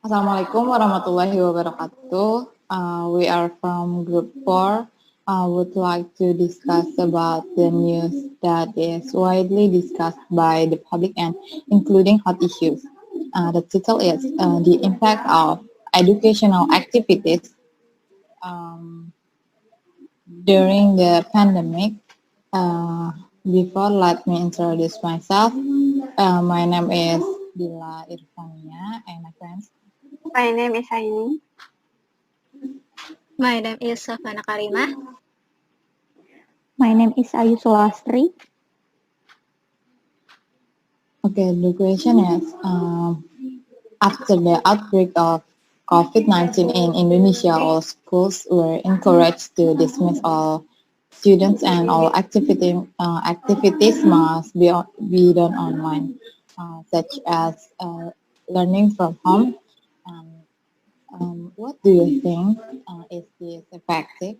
Assalamualaikum warahmatullahi wabarakatuh. We are from Group 4. I would like to discuss about the news that is widely discussed by the public and including hot issues. The title is The Impact of Educational Activities um, During the Pandemic. Uh, Before, let me introduce myself. My name is Dilla Irvania and my friends. My name is Aini. My name is Saffana Karimah. My name is Ayu Sulastri. Okay, the question is, after the outbreak of COVID-19 in Indonesia, all schools were encouraged to dismiss all students and all activities must be done online, such as learning from home. Um, what do you think? Is this effective?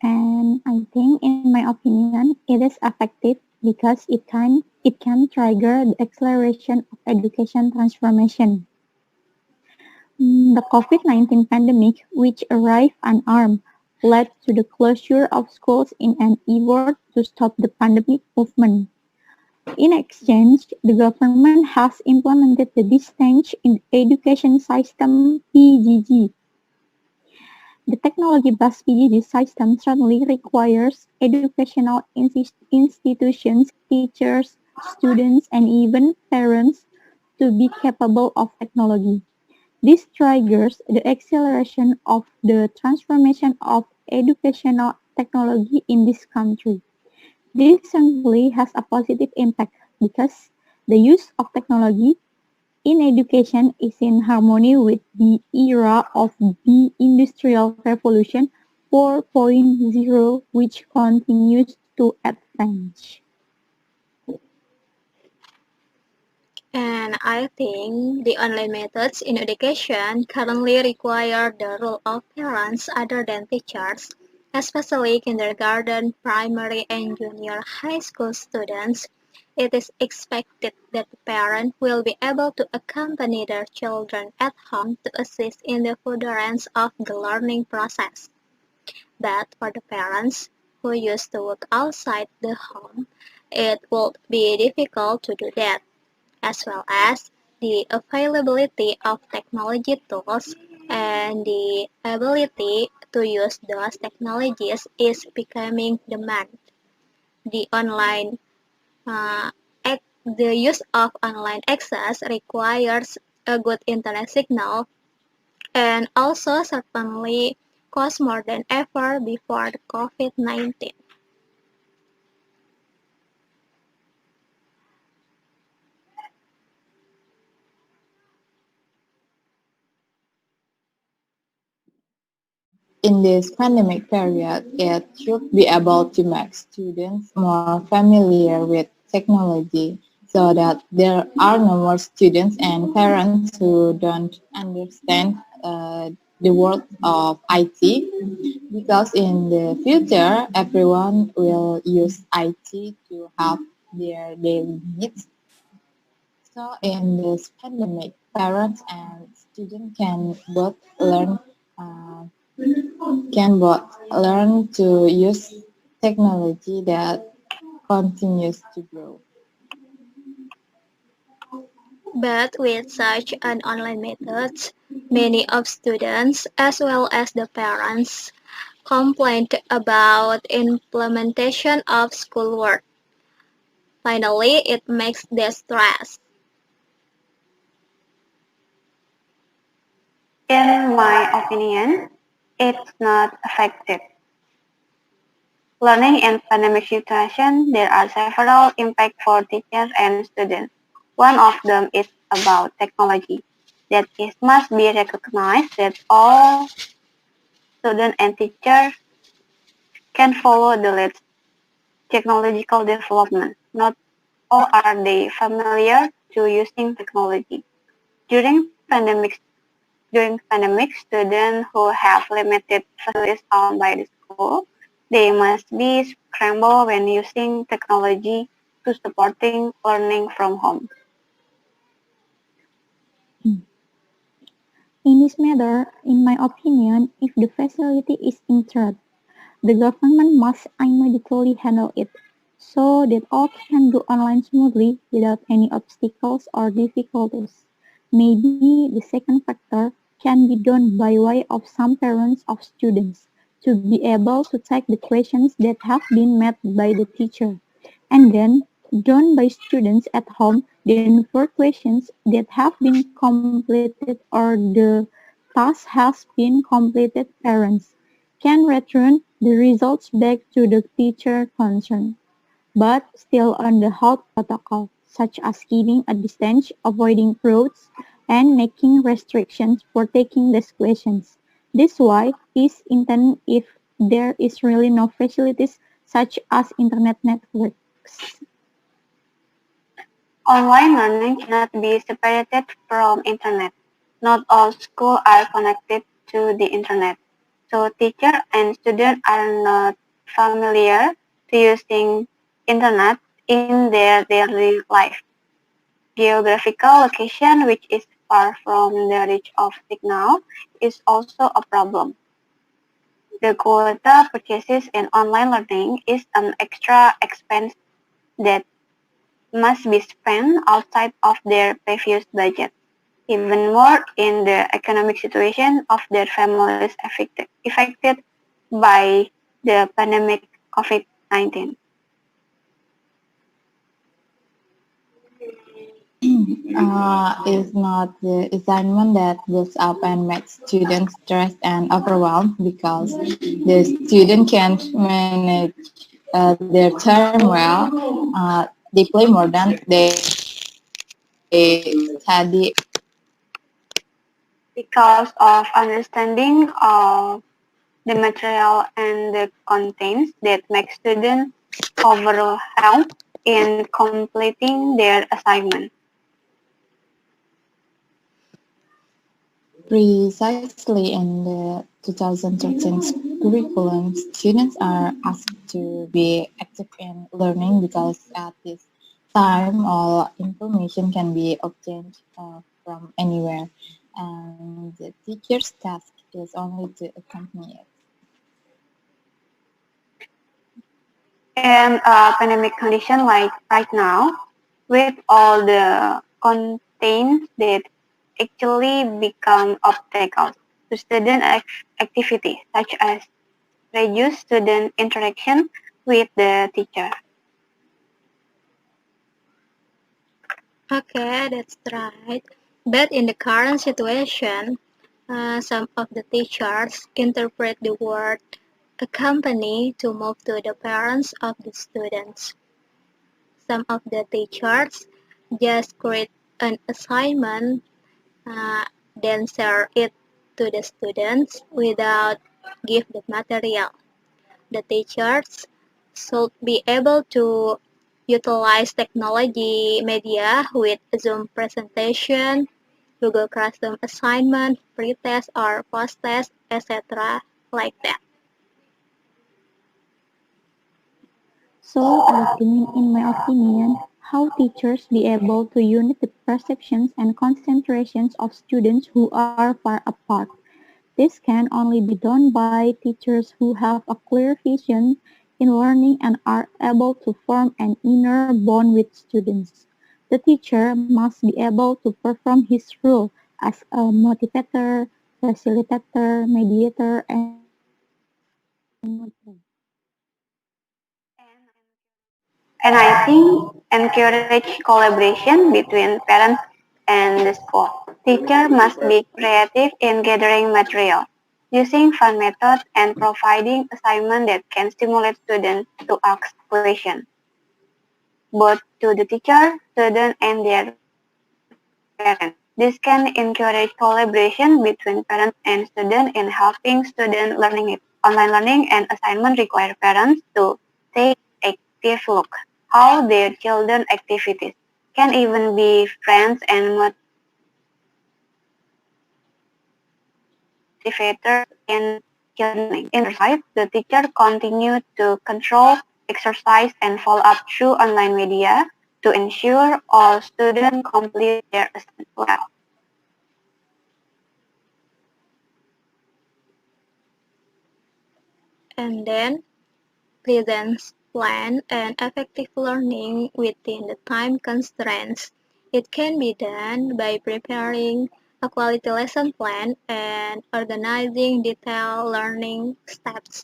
And I think, in my opinion, it is effective because it can trigger the acceleration of education transformation. The COVID-19 pandemic, which arrived unarmed, led to the closure of schools in an effort to stop the pandemic movement. In exchange, the government has implemented the Distance in Education System (PGG). The technology-based PGG system certainly requires educational institutions, teachers, students, and even parents to be capable of technology. This triggers the acceleration of the transformation of educational technology in this country. This certainly has a positive impact because the use of technology in education is in harmony with the era of the Industrial Revolution 4.0, which continues to advance. And I think the online methods in education currently require the role of parents other than teachers, especially kindergarten, primary, and junior high school students. It is expected that the parent will be able to accompany their children at home to assist in the furtherance of the learning process. But for the parents who used to work outside the home, it would be difficult to do that, as well as the availability of technology tools and the ability to use those technologies is becoming demand. The online uh, the use of online access requires a good internet signal and also certainly costs more than ever before the COVID-19. In this pandemic period, it should be able to make students more familiar with technology so that there are no more students and parents who don't understand the world of IT, because in the future everyone will use IT to help their daily needs. So in this pandemic, parents and students uh, can both learn to use technology that continues to grow. But with such an online methods, many of students as well as the parents complained about implementation of schoolwork. Finally, it makes them stress. In my opinion, it's not effective. Learning in pandemic situation, there are several impacts for teachers and students. One of them is about technology. That it must be recognized that all students and teachers can follow the latest technological development. Not all are they familiar to using technology. During pandemic, students who have limited facilities owned by the school, they must be scramble when using technology to supporting learning from home. In this matter, in my opinion, if the facility is in threat, the government must immediately handle it, so that all can go online smoothly without any obstacles or difficulties. Maybe the second factor can be done by way of some parents of students to be able to take the questions that have been made by the teacher, and then done by students at home, then for questions that have been completed or the task has been completed, parents can return the results back to the teacher concerned, but still on the health protocol, such as keeping a distance, avoiding crowds, and making restrictions for taking these questions. This why is intended if there is really no facilities such as internet networks. Online learning cannot be separated from internet. Not all schools are connected to the internet, so teachers and students are not familiar to using internet in their daily life. Geographical location, which is far from the reach of signal, is also a problem. The quota purchases in online learning is an extra expense that must be spent outside of their previous budget, even more in the economic situation of their families affected by the pandemic COVID-19. Is not the assignment that builds up and makes students stressed and overwhelmed because the student can't manage their term well. They play more than they study. Because of understanding of the material and the contents that make students overwhelmed in completing their assignment. Precisely in the 2013 curriculum, students are asked to be active in learning because at this time all information can be obtained from anywhere, and the teacher's task is only to accompany it. In a pandemic condition like right now, with all the content that actually become obstacles to student activity, such as reduce student interaction with the teacher. Okay, that's right. But in the current situation, some of the teachers interpret the word accompany to move to the parents of the students. Some of the teachers just create an assignment, uh, then share it to the students without give the material. The teachers should be able to utilize technology media with Zoom presentation, Google Classroom assignment, pre-test or post-test, etc. like that. So I think, in my opinion, how teachers be able to unite the perceptions and concentrations of students who are far apart. This can only be done by teachers who have a clear vision in learning and are able to form an inner bond with students. The teacher must be able to perform his role as a motivator, facilitator, mediator, and motivator. And I think encourage collaboration between parents and the school. Teacher must be creative in gathering material, using fun methods and providing assignments that can stimulate students to ask questions, both to the teacher, student, and their parents. This can encourage collaboration between parents and students in helping students learning it. Online learning and assignment require parents to take active look how their children activities can even be friends and motivators in children learning. In side, the teacher continue to control, exercise, and follow up through online media to ensure all students complete their assignment well. and then presents plan and effective learning within the time constraints. It can be done by preparing a quality lesson plan and organizing detailed learning steps.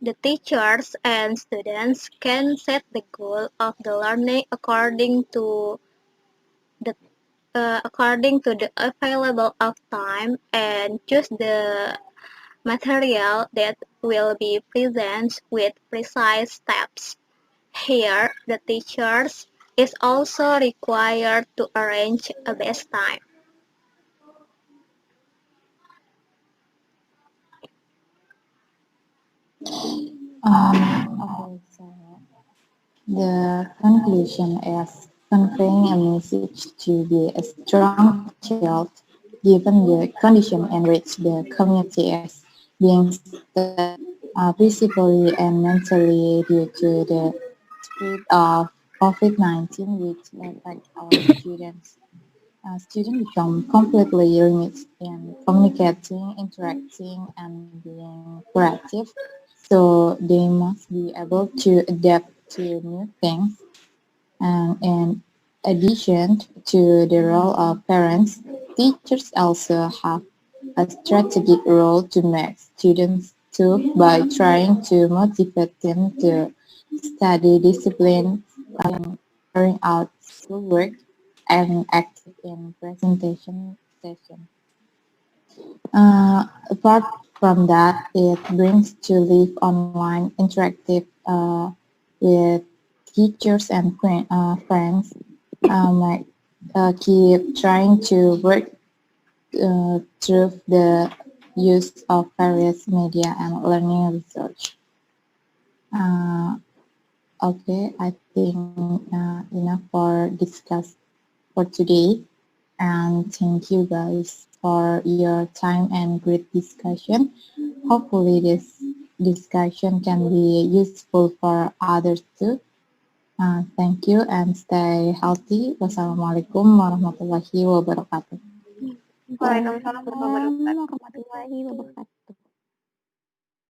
The teachers and students can set the goal of the learning the according to the available of time and choose the material that will be presented with precise steps. Here, the teachers is also required to arrange a best time. Okay, so the conclusion is conveying a message to be a strong child given the condition in which the community is being studied physically and mentally due to the spread of COVID-19 which affect our students. Students become completely limited in communicating, interacting, and being creative. So they must be able to adapt to new things. And in addition to the role of parents, teachers also have a strategic role to make students too by trying to motivate them to study discipline, carrying out schoolwork, and active in presentation sessions. Apart from that, it brings to live online interactive with teachers and friends. Might keep trying to work through the use of various media and learning research. Uh, okay, I think enough for discuss for today. And thank you guys for your time and great discussion. Hopefully this discussion can be useful for others too. Thank you and stay healthy. Wassalamualaikum warahmatullahi wabarakatuh. Waalaikumsalam warahmatullahi wabarakatuh. Waalaikumsalam warahmatullahi wabarakatuh.